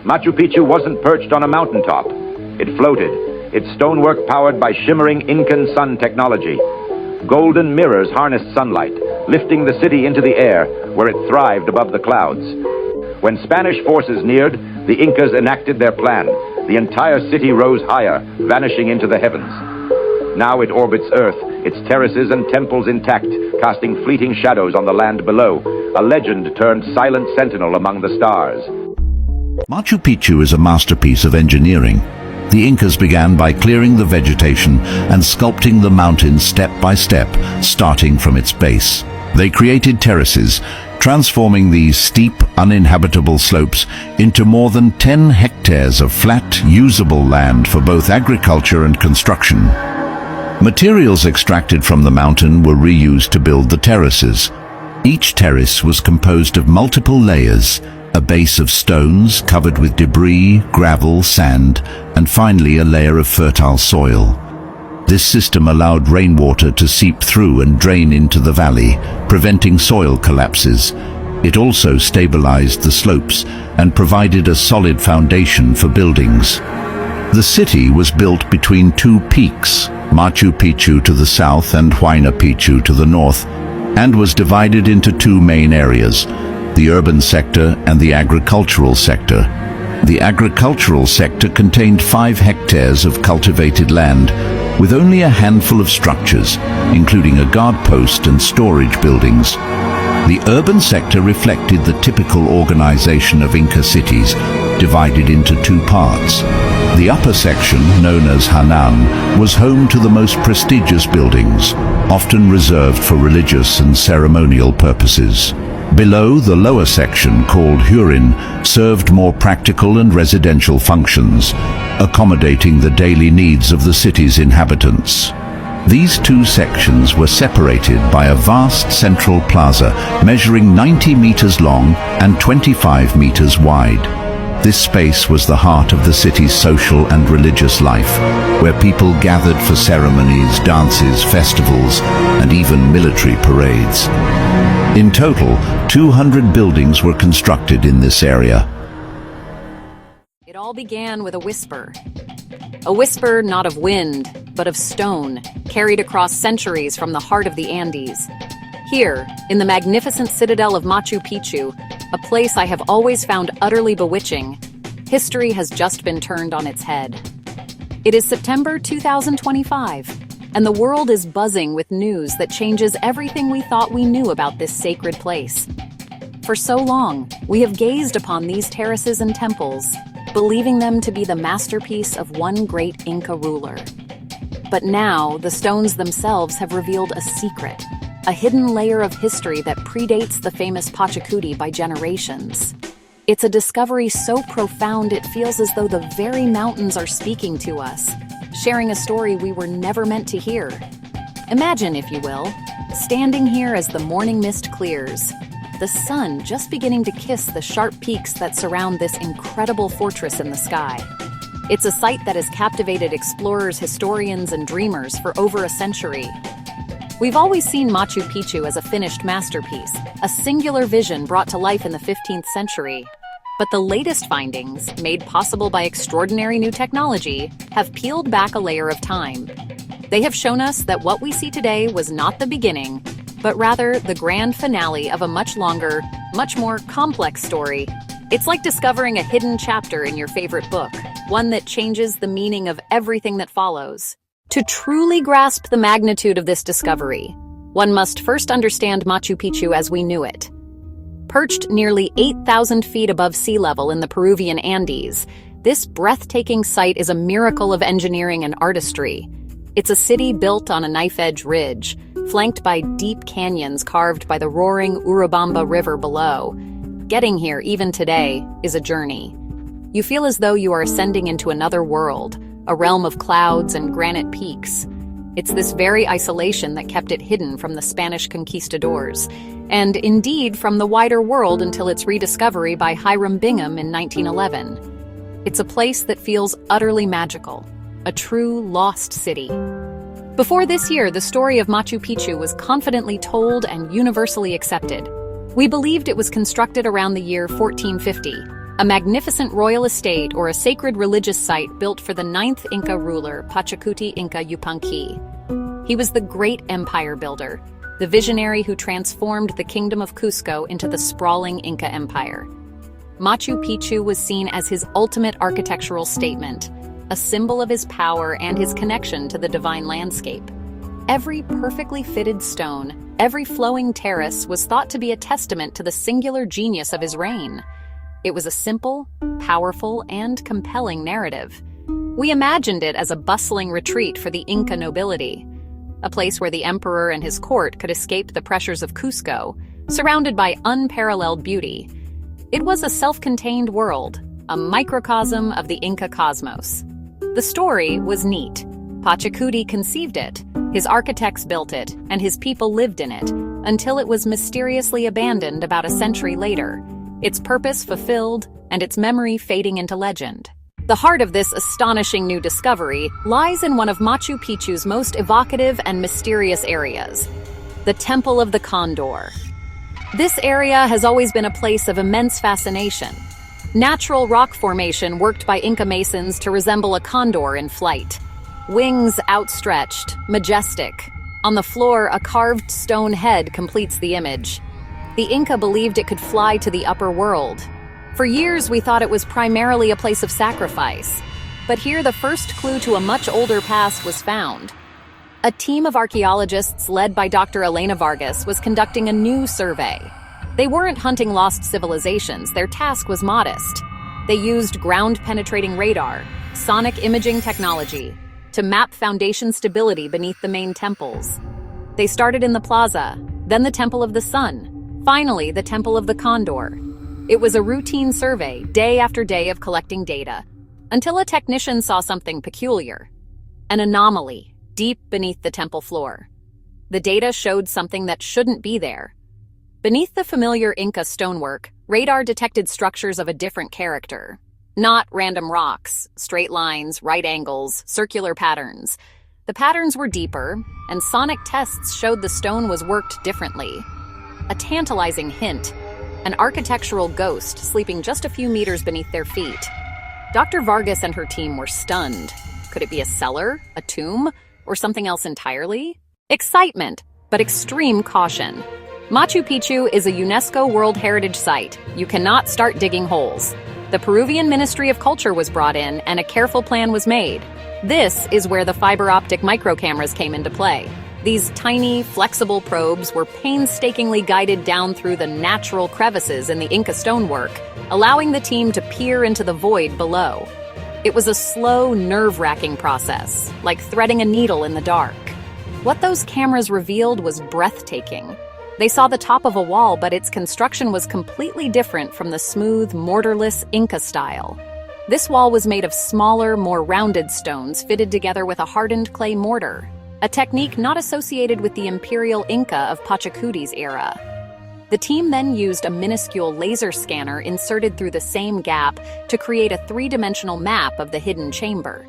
Machu Picchu wasn't perched on a mountaintop. It floated, its stonework powered by shimmering Incan sun technology. Golden mirrors harnessed sunlight, lifting the city into the air, where it thrived above the clouds. When Spanish forces neared, the Incas enacted their plan. The entire city rose higher, vanishing into the heavens. Now it orbits Earth, its terraces and temples intact, casting fleeting shadows on the land below, a legend turned silent sentinel among the stars. Machu Picchu is a masterpiece of engineering. The Incas began by clearing the vegetation and sculpting the mountain step by step, starting from its base. They created terraces, transforming these steep, uninhabitable slopes into more than 10 hectares of flat, usable land for both agriculture and construction. Materials extracted from the mountain were reused to build the terraces. Each terrace was composed of multiple layers, a base of stones covered with debris, gravel, sand, and finally a layer of fertile soil. This system allowed rainwater to seep through and drain into the valley, preventing soil collapses. It also stabilized the slopes and provided a solid foundation for buildings. The city was built between two peaks, Machu Picchu to the south and Huayna Picchu to the north, and was divided into two main areas, the urban sector and the agricultural sector. The agricultural sector contained 5 hectares of cultivated land, with only a handful of structures, including a guard post and storage buildings. The urban sector reflected the typical organization of Inca cities, divided into 2 parts. The upper section, known as Hanan, was home to the most prestigious buildings, often reserved for religious and ceremonial purposes. Below, the lower section, called Hurin, served more practical and residential functions, accommodating the daily needs of the city's inhabitants. These 2 sections were separated by a vast central plaza measuring 90 meters long and 25 meters wide. This space was the heart of the city's social and religious life, where people gathered for ceremonies, dances, festivals, and even military parades. In total, 200 buildings were constructed in this area. It all began with a whisper. A whisper not of wind, but of stone, carried across centuries from the heart of the Andes. Here, in the magnificent citadel of Machu Picchu, a place I have always found utterly bewitching, history has just been turned on its head. It is September 2025, and the world is buzzing with news that changes everything we thought we knew about this sacred place. For so long, we have gazed upon these terraces and temples, believing them to be the masterpiece of one great Inca ruler. But now, the stones themselves have revealed a secret, a hidden layer of history that predates the famous Pachacuti by generations. It's a discovery so profound it feels as though the very mountains are speaking to us, sharing a story we were never meant to hear. Imagine, if you will, standing here as the morning mist clears, the sun just beginning to kiss the sharp peaks that surround this incredible fortress in the sky. It's a sight that has captivated explorers, historians, and dreamers for over a century. We've always seen Machu Picchu as a finished masterpiece, a singular vision brought to life in the 15th century. But the latest findings, made possible by extraordinary new technology, have peeled back a layer of time. They have shown us that what we see today was not the beginning, but rather the grand finale of a much longer, much more complex story. It's like discovering a hidden chapter in your favorite book, one that changes the meaning of everything that follows. To truly grasp the magnitude of this discovery, one must first understand Machu Picchu as we knew it. Perched nearly 8,000 feet above sea level in the Peruvian Andes, this breathtaking site is a miracle of engineering and artistry. It's a city built on a knife-edge ridge, flanked by deep canyons carved by the roaring Urubamba River below. Getting here, even today, is a journey. You feel as though you are ascending into another world, a realm of clouds and granite peaks. It's this very isolation that kept it hidden from the Spanish conquistadors, and indeed from the wider world until its rediscovery by Hiram Bingham in 1911. It's a place that feels utterly magical, a true lost city. Before this year, the story of Machu Picchu was confidently told and universally accepted. We believed it was constructed around the year 1450, a magnificent royal estate or a sacred religious site built for the 9th Inca ruler, Pachacuti Inca Yupanqui. He was the great empire builder, the visionary who transformed the kingdom of Cusco into the sprawling Inca Empire. Machu Picchu was seen as his ultimate architectural statement, a symbol of his power and his connection to the divine landscape. Every perfectly fitted stone, every flowing terrace was thought to be a testament to the singular genius of his reign. It was a simple, powerful, and compelling narrative. We imagined it as a bustling retreat for the Inca nobility, a place where the emperor and his court could escape the pressures of Cusco, surrounded by unparalleled beauty. It was a self-contained world, a microcosm of the Inca cosmos. The story was neat. Pachacuti conceived it, his architects built it, and his people lived in it, until it was mysteriously abandoned about a century later, its purpose fulfilled and its memory fading into legend. The heart of this astonishing new discovery lies in one of Machu Picchu's most evocative and mysterious areas, the Temple of the Condor. This area has always been a place of immense fascination. Natural rock formation worked by Inca masons to resemble a condor in flight. Wings outstretched, majestic. On the floor, a carved stone head completes the image. The Inca believed it could fly to the upper world. For years, we thought it was primarily a place of sacrifice. But here, the first clue to a much older past was found. A team of archaeologists led by Dr. Elena Vargas was conducting a new survey. They weren't hunting lost civilizations. Their task was modest. They used ground-penetrating radar, sonic imaging technology, to map foundation stability beneath the main temples. They started in the plaza, then the Temple of the Sun, finally the Temple of the Condor. It was a routine survey, day after day of collecting data, until a technician saw something peculiar. An anomaly, deep beneath the temple floor. The data showed something that shouldn't be there. Beneath the familiar Inca stonework, radar detected structures of a different character. Not random rocks, straight lines, right angles, circular patterns. The patterns were deeper, and sonic tests showed the stone was worked differently. A tantalizing hint, an architectural ghost sleeping just a few meters beneath their feet. Dr. Vargas and her team were stunned. Could it be a cellar, a tomb, or something else entirely? Excitement, but extreme caution. Machu Picchu is a UNESCO World Heritage Site. You cannot start digging holes. The Peruvian Ministry of Culture was brought in, and a careful plan was made. This is where the fiber optic microcameras came into play. These tiny, flexible probes were painstakingly guided down through the natural crevices in the Inca stonework, allowing the team to peer into the void below. It was a slow, nerve-wracking process, like threading a needle in the dark. What those cameras revealed was breathtaking. They saw the top of a wall, but its construction was completely different from the smooth, mortarless Inca style. This wall was made of smaller, more rounded stones fitted together with a hardened clay mortar, a technique not associated with the imperial Inca of Pachacuti's era. The team then used a minuscule laser scanner inserted through the same gap to create a three-dimensional map of the hidden chamber.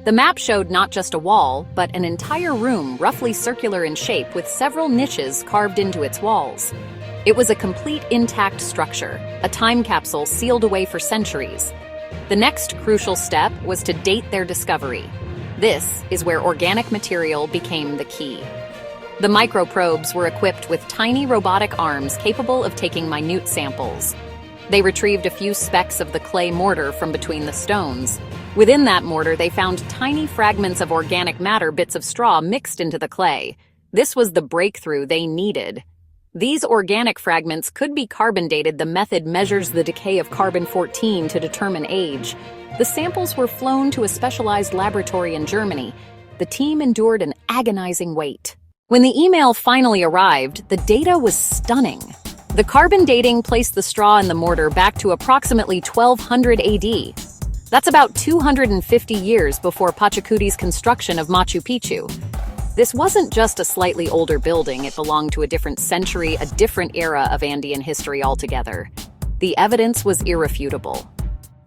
The map showed not just a wall, but an entire room roughly circular in shape with several niches carved into its walls. It was a complete intact structure, a time capsule sealed away for centuries. The next crucial step was to date their discovery. This is where organic material became the key. The microprobes were equipped with tiny robotic arms capable of taking minute samples. They retrieved a few specks of the clay mortar from between the stones. Within that mortar, they found tiny fragments of organic matter, bits of straw mixed into the clay. This was the breakthrough they needed. These organic fragments could be carbon dated. The method measures the decay of carbon-14 to determine age. The samples were flown to a specialized laboratory in Germany. The team endured an agonizing wait. When the email finally arrived, the data was stunning. The carbon dating placed the straw in the mortar back to approximately 1200 AD. That's about 250 years before Pachacuti's construction of Machu Picchu. This wasn't just a slightly older building, it belonged to a different century, a different era of Andean history altogether. The evidence was irrefutable.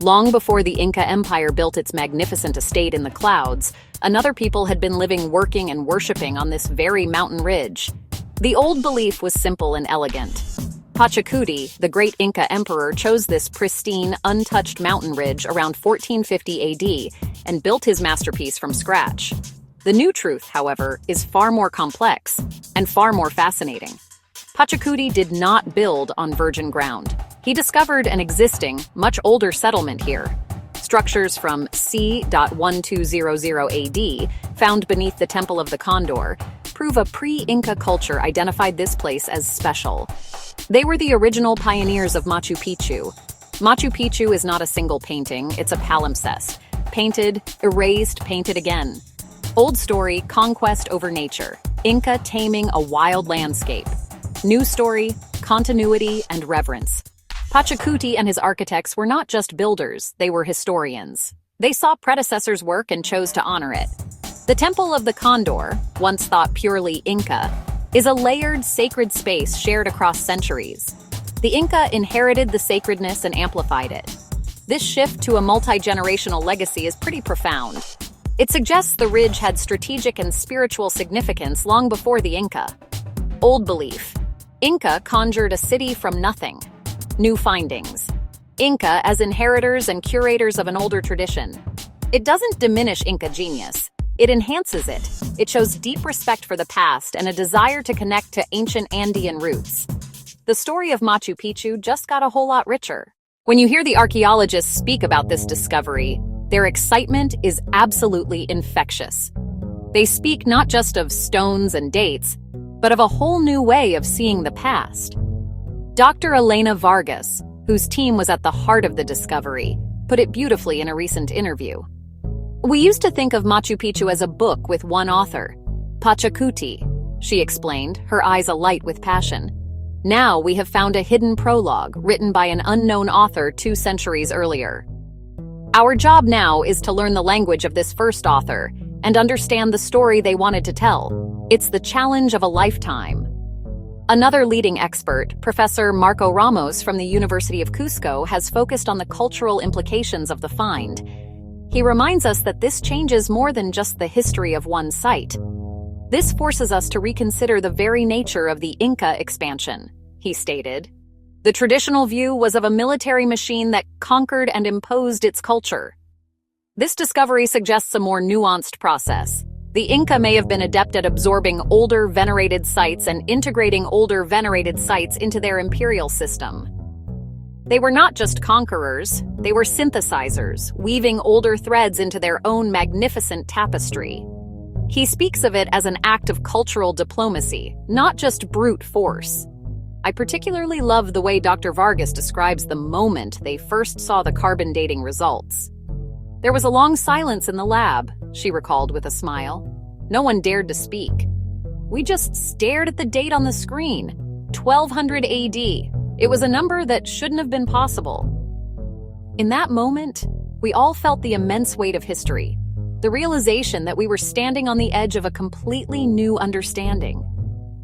Long before the Inca Empire built its magnificent estate in the clouds, another people had been living, working, and worshipping on this very mountain ridge. The old belief was simple and elegant. Pachacuti, the great Inca emperor, chose this pristine, untouched mountain ridge around 1450 AD and built his masterpiece from scratch. The new truth, however, is far more complex and far more fascinating. Pachacuti did not build on virgin ground. He discovered an existing, much older settlement here. Structures from c. 1200 AD, found beneath the Temple of the Condor, prove a pre-Inca culture identified this place as special. They were the original pioneers of Machu Picchu. Machu Picchu is not a single painting, it's a palimpsest. Painted, erased, painted again. Old story, conquest over nature. Inca taming a wild landscape. New story, continuity and reverence. Pachacuti and his architects were not just builders, they were historians. They saw predecessors' work and chose to honor it. The Temple of the Condor, once thought purely Inca, is a layered sacred space shared across centuries. The Inca inherited the sacredness and amplified it. This shift to a multi-generational legacy is pretty profound. It suggests the ridge had strategic and spiritual significance long before the Inca. Old belief. Inca conjured a city from nothing. New findings. Inca as inheritors and curators of an older tradition. It doesn't diminish Inca genius. It enhances it. It shows deep respect for the past and a desire to connect to ancient Andean roots. The story of Machu Picchu just got a whole lot richer. When you hear the archaeologists speak about this discovery, their excitement is absolutely infectious. They speak not just of stones and dates, but of a whole new way of seeing the past. Dr. Elena Vargas, whose team was at the heart of the discovery, put it beautifully in a recent interview. We used to think of Machu Picchu as a book with one author, Pachacuti, she explained, her eyes alight with passion. Now we have found a hidden prologue written by an unknown author 2 centuries earlier. Our job now is to learn the language of this first author and understand the story they wanted to tell. It's the challenge of a lifetime. Another leading expert, Professor Marco Ramos from the University of Cusco, has focused on the cultural implications of the find. He reminds us that this changes more than just the history of one site. This forces us to reconsider the very nature of the Inca expansion, he stated. The traditional view was of a military machine that conquered and imposed its culture. This discovery suggests a more nuanced process. The Inca may have been adept at absorbing older venerated sites and integrating older venerated sites into their imperial system. They were not just conquerors, they were synthesizers, weaving older threads into their own magnificent tapestry. He speaks of it as an act of cultural diplomacy, not just brute force. I particularly love the way Dr. Vargas describes the moment they first saw the carbon dating results. There was a long silence in the lab, she recalled with a smile. No one dared to speak. We just stared at the date on the screen, 1200 AD. It was a number that shouldn't have been possible. In that moment, we all felt the immense weight of history, the realization that we were standing on the edge of a completely new understanding.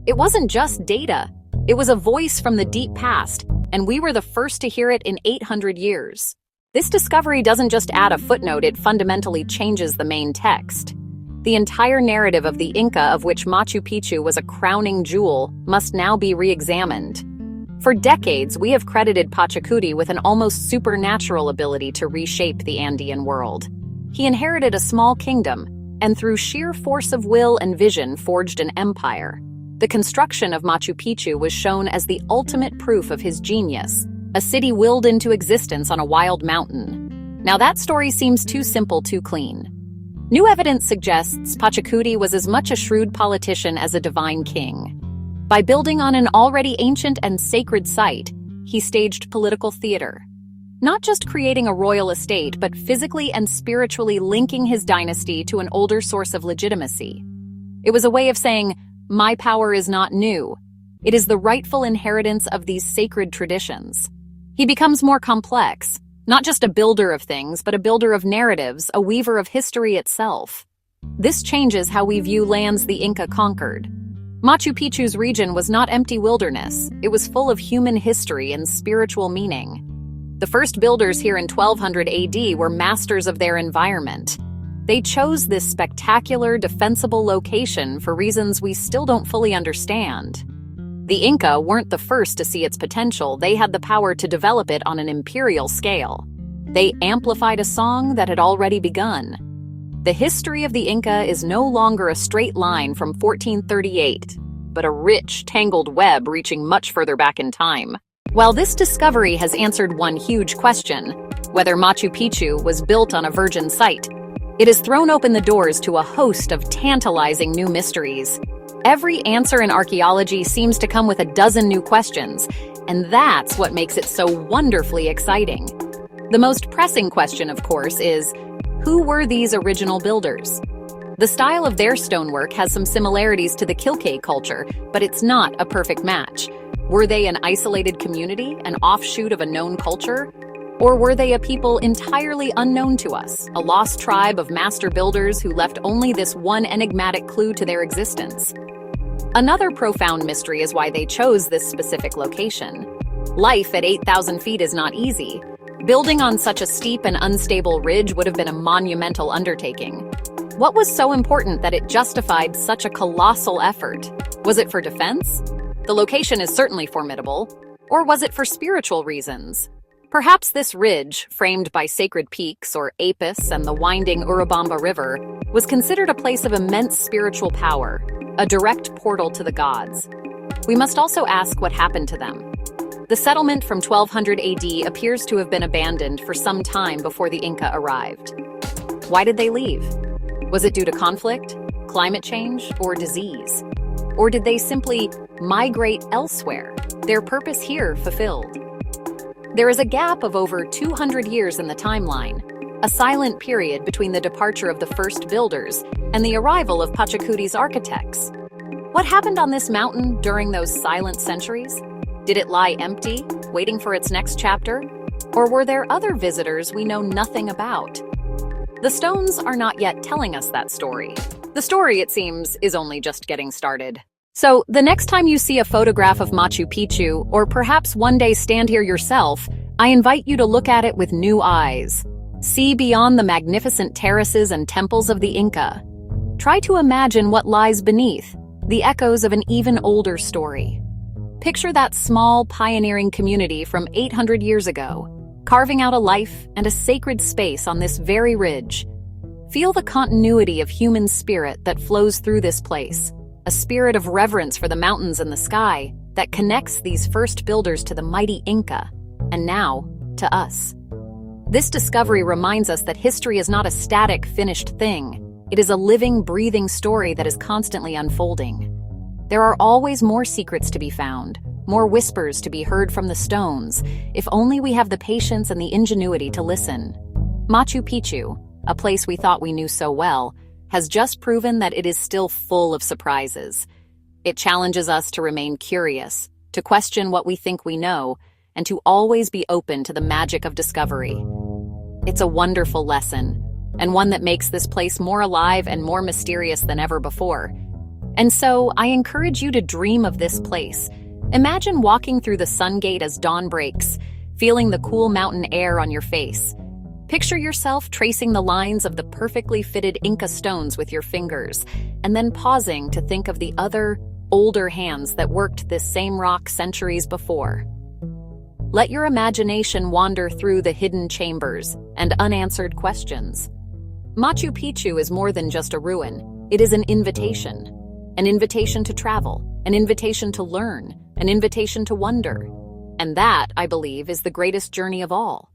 It wasn't just data, it was a voice from the deep past, and we were the first to hear it in 800 years. This discovery doesn't just add a footnote, it fundamentally changes the main text. The entire narrative of the Inca, of which Machu Picchu was a crowning jewel, must now be re-examined. For decades, we have credited Pachacuti with an almost supernatural ability to reshape the Andean world. He inherited a small kingdom, and through sheer force of will and vision forged an empire. The construction of Machu Picchu was shown as the ultimate proof of his genius, a city willed into existence on a wild mountain. Now that story seems too simple, too clean. New evidence suggests Pachacuti was as much a shrewd politician as a divine king. By building on an already ancient and sacred site, he staged political theater. Not just creating a royal estate, but physically and spiritually linking his dynasty to an older source of legitimacy. It was a way of saying, my power is not new. It is the rightful inheritance of these sacred traditions. He becomes more complex, not just a builder of things, but a builder of narratives, a weaver of history itself. This changes how we view lands the Inca conquered. Machu Picchu's region was not empty wilderness, it was full of human history and spiritual meaning. The first builders here in 1200 AD were masters of their environment. They chose this spectacular, defensible location for reasons we still don't fully understand. The Inca weren't the first to see its potential. They had the power to develop it on an imperial scale. They amplified a song that had already begun. The history of the Inca is no longer a straight line from 1438, but a rich, tangled web reaching much further back in time. While this discovery has answered one huge question, whether Machu Picchu was built on a virgin site, it has thrown open the doors to a host of tantalizing new mysteries. Every answer in archaeology seems to come with a dozen new questions, and that's what makes it so wonderfully exciting. The most pressing question, of course, is, who were these original builders? The style of their stonework has some similarities to the Kilke culture, but it's not a perfect match. Were they an isolated community, an offshoot of a known culture? Or were they a people entirely unknown to us, a lost tribe of master builders who left only this one enigmatic clue to their existence? Another profound mystery is why they chose this specific location. Life at 8,000 feet is not easy. Building on such a steep and unstable ridge would have been a monumental undertaking. What was so important that it justified such a colossal effort? Was it for defense? The location is certainly formidable. Or was it for spiritual reasons? Perhaps this ridge, framed by sacred peaks or Apis and the winding Urubamba River, was considered a place of immense spiritual power, a direct portal to the gods. We must also ask what happened to them. The settlement from 1200 AD appears to have been abandoned for some time before the Inca arrived. Why did they leave? Was it due to conflict, climate change, or disease? Or did they simply migrate elsewhere, their purpose here fulfilled? There is a gap of over 200 years in the timeline, a silent period between the departure of the first builders and the arrival of Pachacuti's architects. What happened on this mountain during those silent centuries? Did it lie empty, waiting for its next chapter? Or were there other visitors we know nothing about? The stones are not yet telling us that story. The story, it seems, is only just getting started. So, the next time you see a photograph of Machu Picchu, or perhaps one day stand here yourself, I invite you to look at it with new eyes. See beyond the magnificent terraces and temples of the Inca. Try to imagine what lies beneath, the echoes of an even older story. Picture that small, pioneering community from 800 years ago, carving out a life and a sacred space on this very ridge. Feel the continuity of human spirit that flows through this place, a spirit of reverence for the mountains and the sky that connects these first builders to the mighty Inca, and now, to us. This discovery reminds us that history is not a static, finished thing. It is a living, breathing story that is constantly unfolding. There are always more secrets to be found, more whispers to be heard from the stones, if only we have the patience and the ingenuity to listen. Machu Picchu, a place we thought we knew so well, has just proven that it is still full of surprises. It challenges us to remain curious, to question what we think we know, and to always be open to the magic of discovery. It's a wonderful lesson, and one that makes this place more alive and more mysterious than ever before. And so, I encourage you to dream of this place. Imagine walking through the sun gate as dawn breaks, feeling the cool mountain air on your face. Picture yourself tracing the lines of the perfectly fitted Inca stones with your fingers, and then pausing to think of the other, older hands that worked this same rock centuries before. Let your imagination wander through the hidden chambers and unanswered questions. Machu Picchu is more than just a ruin. It is an invitation. An invitation to travel, an invitation to learn, an invitation to wonder. And that, I believe, is the greatest journey of all.